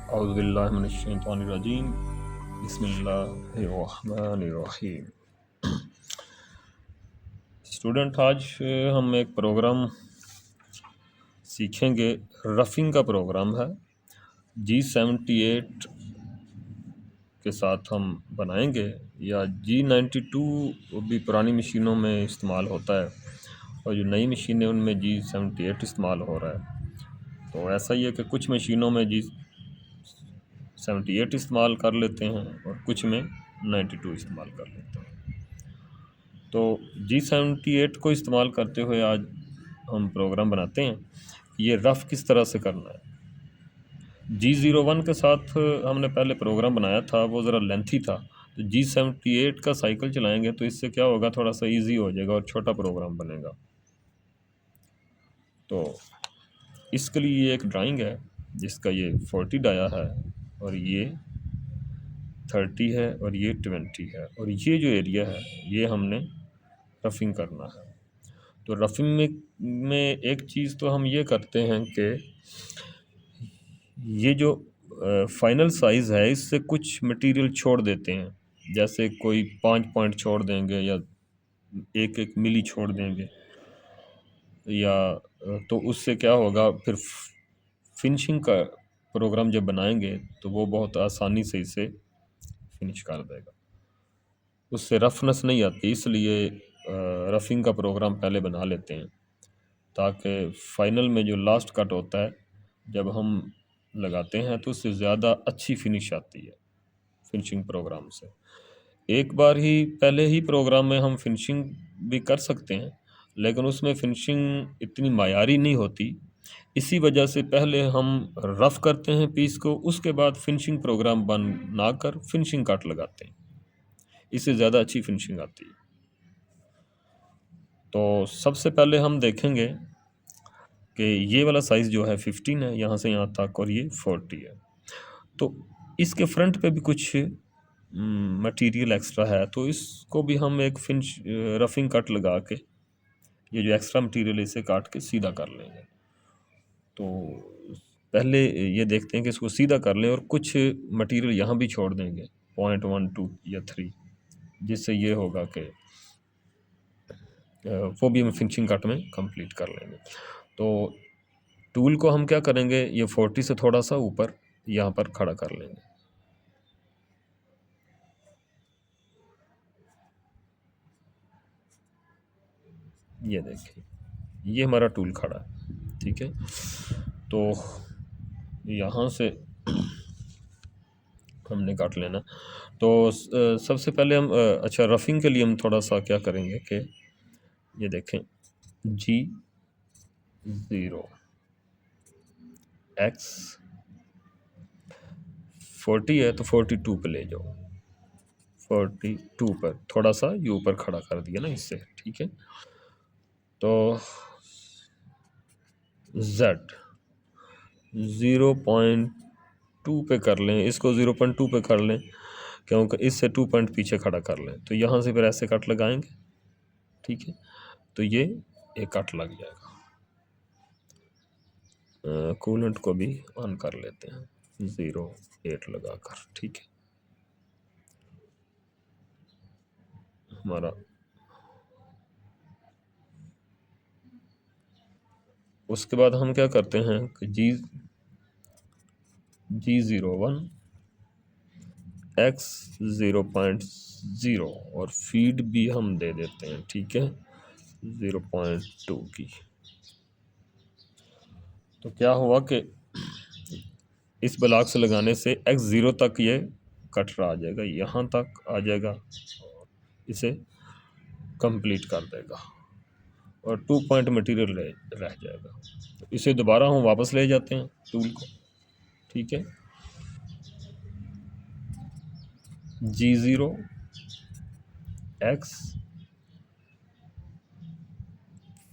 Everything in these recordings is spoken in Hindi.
औज़ुबिल्लाहिमिनश्शैतानिर्रजीम बिस्मिल्लाहिर्रहमानिर्रहीम। स्टूडेंट, आज हम एक प्रोग्राम सीखेंगे। रफ़िंग का प्रोग्राम है। G78 के साथ हम बनाएंगे, या G92 भी पुरानी मशीनों में इस्तेमाल होता है, और जो नई मशीनें उनमें G78 इस्तेमाल हो रहा है। तो ऐसा ही है कि कुछ मशीनों में G78 इस्तेमाल कर लेते हैं और कुछ में 92 इस्तेमाल कर लेते हैं। तो G78 को इस्तेमाल करते हुए आज हम प्रोग्राम बनाते हैं। ये रफ़ किस तरह से करना है। G01 के साथ हमने पहले प्रोग्राम बनाया था, वो ज़रा लेंथी था। तो G78 का साइकिल चलाएंगे तो इससे क्या होगा, थोड़ा सा इजी हो जाएगा और छोटा प्रोग्राम बनेगा। तो इसके लिए ये एक ड्राइंग है जिसका ये 40 डाया है, और ये 30 है, और ये 20 है, और ये जो एरिया है ये हमने रफ़िंग करना है। तो रफ़िंग में एक चीज़ तो हम ये करते हैं कि ये जो फाइनल साइज़ है इससे कुछ मटेरियल छोड़ देते हैं। जैसे कोई 5 पॉइंट छोड़ देंगे, या 1-1 मिली छोड़ देंगे, या तो उससे क्या होगा, फिर फिनिशिंग का प्रोग्राम जब बनाएंगे तो वो बहुत आसानी से इसे फिनिश कर देगा, उससे रफनेस नहीं आती। इसलिए रफ़िंग का प्रोग्राम पहले बना लेते हैं, ताकि फ़ाइनल में जो लास्ट कट होता है जब हम लगाते हैं तो उससे ज़्यादा अच्छी फिनिश आती है फिनिशिंग प्रोग्राम से। एक बार ही पहले ही प्रोग्राम में हम फिनिशिंग भी कर सकते हैं, लेकिन उसमें फिनिशिंग इतनी मायारी नहीं होती। इसी वजह से पहले हम रफ़ करते हैं पीस को, उसके बाद फिनिशिंग प्रोग्राम बनाकर फिनिशिंग कट लगाते हैं, इससे ज़्यादा अच्छी फिनिशिंग आती है। तो सबसे पहले हम देखेंगे कि ये वाला साइज़ जो है 15 है यहाँ से यहाँ तक, और ये 40 है। तो इसके फ्रंट पे भी कुछ मटेरियल एक्स्ट्रा है, तो इसको भी हम एक रफ़िंग कट लगा के ये जो एक्स्ट्रा मटेरियल है इसे काट के सीधा कर लेंगे। तो पहले ये देखते हैं कि इसको सीधा कर लें, और कुछ मटेरियल यहाँ भी छोड़ देंगे 0.1, 2 या 3, जिससे ये होगा कि वो भी हम फिनिशिंग कट में कंप्लीट कर लेंगे। तो टूल को हम क्या करेंगे, ये 40 से थोड़ा सा ऊपर यहाँ पर खड़ा कर लेंगे। ये देखिए, ये हमारा टूल खड़ा है, ठीक है। तो यहाँ से हमने काट लेना। तो सबसे पहले हम अच्छा, रफ़िंग के लिए हम थोड़ा सा क्या करेंगे कि ये देखें, G0 X 40 है तो 42 पे ले जाओ, 42 पर थोड़ा सा ये ऊपर खड़ा कर दिया ना इससे, ठीक है। तो Z 0.2 पे कर लें, इसको 0.2 पे कर लें, क्योंकि इससे 2 पॉइंट पीछे खड़ा कर लें। तो यहाँ से फिर ऐसे कट लगाएंगे, ठीक है। तो ये एक कट लग जाएगा। कूलेंट को भी ऑन कर लेते हैं 0.8 लगाकर, ठीक है। हमारा उसके बाद हम क्या करते हैं कि G01 X 0.0 और फीड भी हम दे देते हैं, ठीक है, 0.2 की। तो क्या हुआ कि इस ब्लॉक से लगाने से X0 तक ये कट रहा आ जाएगा, यहाँ तक आ जाएगा, इसे कंप्लीट कर देगा, और 2 पॉइंट मटेरियल रह जाएगा। तो इसे दोबारा हम वापस ले जाते हैं टूल को, ठीक है। G0 X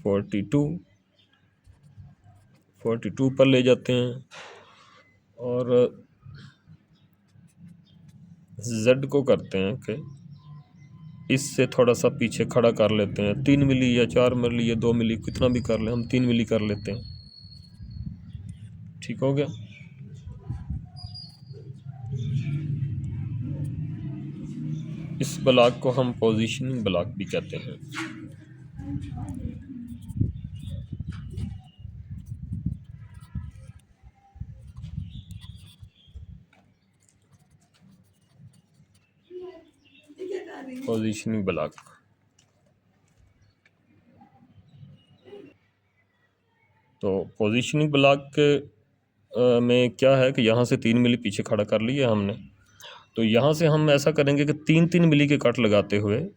42 पर ले जाते हैं, और Z को करते हैं कि इससे थोड़ा सा पीछे खड़ा कर लेते हैं, 3 मिली या 4 मिली या 2 मिली, कितना भी कर लें, हम 3 मिली कर लेते हैं, ठीक हो गया। इस ब्लॉक को हम पोजीशनिंग ब्लॉक भी कहते हैं। Positioning block. तो पोजीशनिंग ब्लॉक में क्या है कि यहाँ से 3 मिली पीछे खड़ा कर लिया हमने। तो यहाँ से हम ऐसा करेंगे कि 3-3 मिली के कट लगाते हुए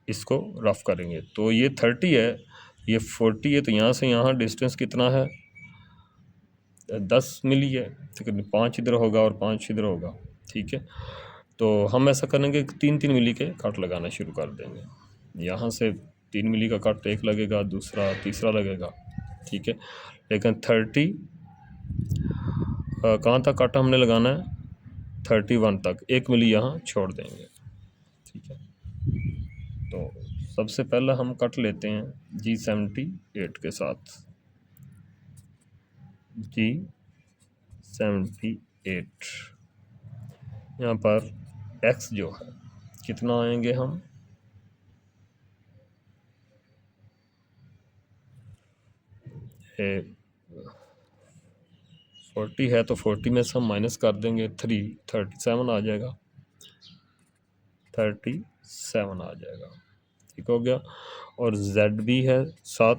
इसको रफ करेंगे। तो ये 30 है, ये 40 है, तो यहाँ से यहाँ डिस्टेंस कितना है, 10 मिली है। तो 5 इधर होगा और 5 इधर होगा, ठीक है। तो हम ऐसा करेंगे कि 3-3 मिली के कट लगाना शुरू कर देंगे। यहाँ से 3 मिली का कट एक लगेगा, दूसरा, तीसरा लगेगा, ठीक है। लेकिन 30 कहाँ तक कट हमने लगाना है, 31 तक, 1 मिली यहाँ छोड़ देंगे, ठीक है। तो सबसे पहले हम कट लेते हैं G78 के साथ। G78 यहाँ पर x जो है कितना आएंगे हम, ए 40 है तो 40 में से हम माइनस कर देंगे 3, 37 आ जाएगा, 37 आ जाएगा, ठीक हो गया। और z भी है साथ,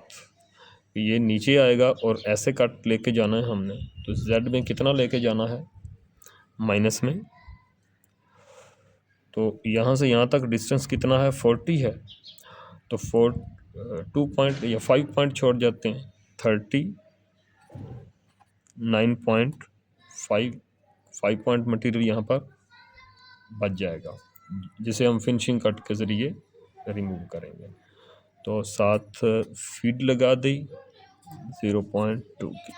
ये नीचे आएगा और ऐसे कट लेके जाना है हमने। तो z में कितना लेके जाना है, माइनस में। तो यहाँ से यहाँ तक डिस्टेंस कितना है, 40 है। तो 2 पॉइंट या 5 पॉइंट छोड़ जाते हैं, 39.5 5 पॉइंट मटेरियल यहाँ पर बच जाएगा, जिसे हम फिनिशिंग कट के ज़रिए रिमूव करेंगे। तो साथ फीड लगा दी 0.2 की,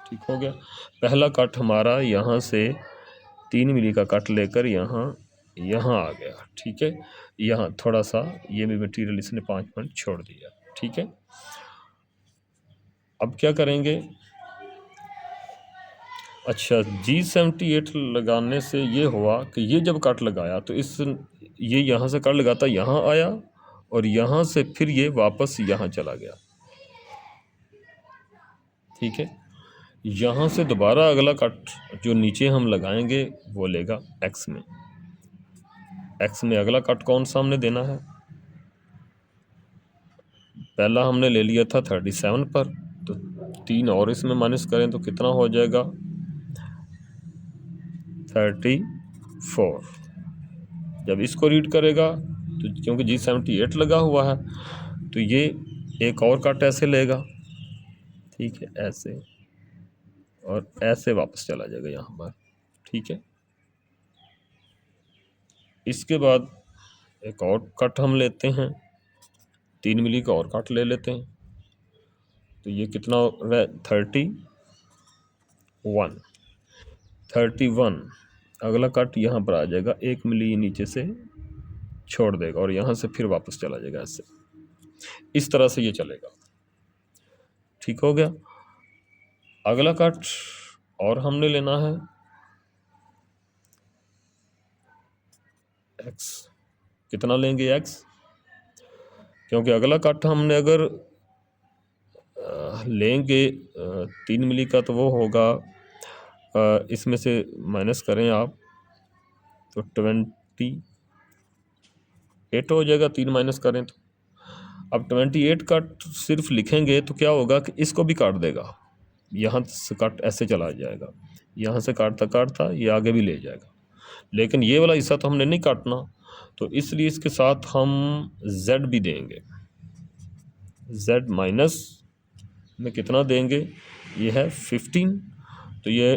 ठीक हो गया। पहला कट हमारा यहाँ से 3 मिली का कट लेकर यहाँ आ गया, ठीक है। यहाँ थोड़ा सा ये भी मटेरियल इसने 5 पॉइंट छोड़ दिया, ठीक है। अब क्या करेंगे, अच्छा G78 लगाने से ये हुआ कि ये जब कट लगाया तो ये यहाँ से कट लगाता यहाँ आया और यहाँ से फिर ये वापस यहाँ चला गया, ठीक है। यहाँ से दोबारा अगला कट जो नीचे हम लगाएंगे वो लेगा x में। x में अगला कट कौन सा हमने देना है, पहला हमने ले लिया था 37 पर, तो 3 और इसमें माइनस करें तो कितना हो जाएगा, 34। जब इसको रीड करेगा तो क्योंकि G78 लगा हुआ है तो ये एक और कट ऐसे लेगा, ठीक है, ऐसे और ऐसे वापस चला जाएगा यहाँ पर, ठीक है। इसके बाद एक और कट हम लेते हैं, 3 मिली का और कट ले लेते हैं। तो ये कितना हो रहा है, 31। अगला कट यहाँ पर आ जाएगा, 1 मिली नीचे से छोड़ देगा और यहाँ से फिर वापस चला जाएगा, ऐसे इस तरह से ये चलेगा, ठीक हो गया। अगला कट और हमने लेना है x, कितना लेंगे x, क्योंकि अगला कट हमने अगर लेंगे 3 मिली का तो वो होगा, इसमें से माइनस करें आप तो 28 हो जाएगा, 3 माइनस करें तो। अब 28 कट सिर्फ लिखेंगे तो क्या होगा कि इसको भी काट देगा, यहाँ से कट ऐसे चला जाएगा, यहाँ से काटता काटता ये आगे भी ले जाएगा। लेकिन ये वाला हिस्सा तो हमने नहीं काटना, तो इसलिए इसके साथ हम z भी देंगे। z माइनस में कितना देंगे, ये है 15, तो ये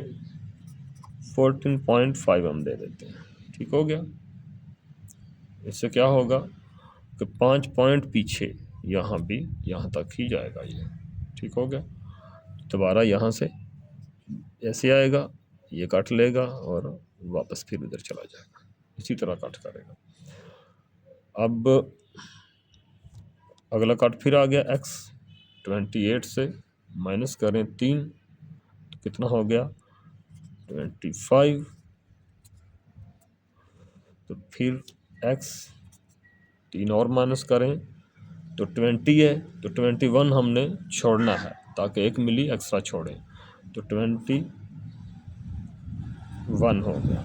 14.5 हम दे देते हैं, ठीक हो गया। इससे क्या होगा कि 5 पॉइंट पीछे यहाँ भी यहाँ तक ही जाएगा ये, ठीक हो गया। दोबारा यहाँ से ऐसे आएगा, ये काट लेगा और वापस फिर उधर चला जाएगा, इसी तरह काट करेगा। अब अगला कट फिर आ गया x, 28 से माइनस करें 3 तो कितना हो गया, 25। तो फिर एक्स, 3 और माइनस करें तो 20 है, तो 21 हमने छोड़ना है ताकि 1 मिली एक्स्ट्रा छोड़ें, तो 21 हो गया।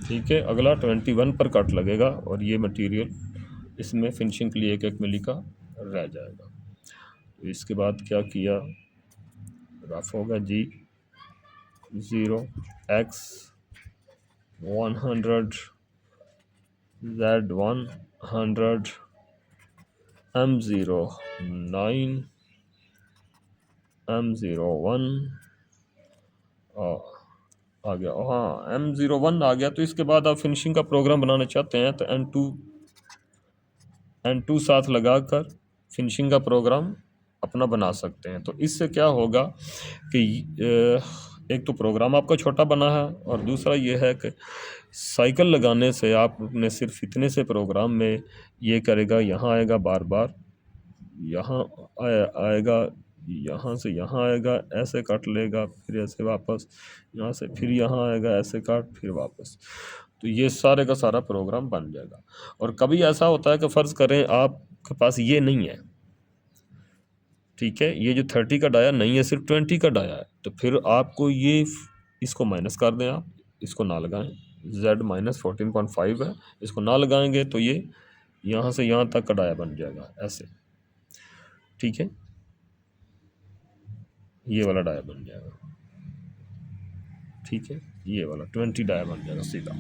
ठीक है, अगला 21 पर कट लगेगा और ये मटेरियल इसमें फिनिशिंग के लिए 1 मिली का रह जाएगा। तो इसके बाद क्या किया, रफ होगा जी 0 x 100 z 100 m0 9 m01 आ गया, हाँ m01 आ गया। तो इसके बाद आप फिनिशिंग का प्रोग्राम बनाना चाहते हैं तो n2 साथ लगाकर फिनिशिंग का प्रोग्राम अपना बना सकते हैं। तो इससे क्या होगा कि एक तो प्रोग्राम आपका छोटा बना है और दूसरा ये है कि साइकिल लगाने से आपने सिर्फ इतने से प्रोग्राम में ये करेगा, यहाँ आएगा बार बार, यहाँ आएगा, यहाँ से यहाँ आएगा, ऐसे काट लेगा, फिर ऐसे वापस, यहाँ से फिर यहाँ आएगा, ऐसे काट, फिर वापस। तो ये सारे का सारा प्रोग्राम बन जाएगा। और कभी ऐसा होता है कि फ़र्ज़ करें आपके पास ये नहीं है, ठीक है, ये जो 30 का डाया नहीं है, सिर्फ 20 का डाया है, तो फिर आपको ये इसको माइनस कर दें, आप इसको ना लगाएं, z माइनस 14.5 है, इसको ना लगाएंगे तो ये यहाँ से यहाँ तक का डाया बन जाएगा ऐसे। ठीक है, ये वाला डाया बन जाएगा। ठीक है, ये वाला 20 डाया बन जाएगा सीधा।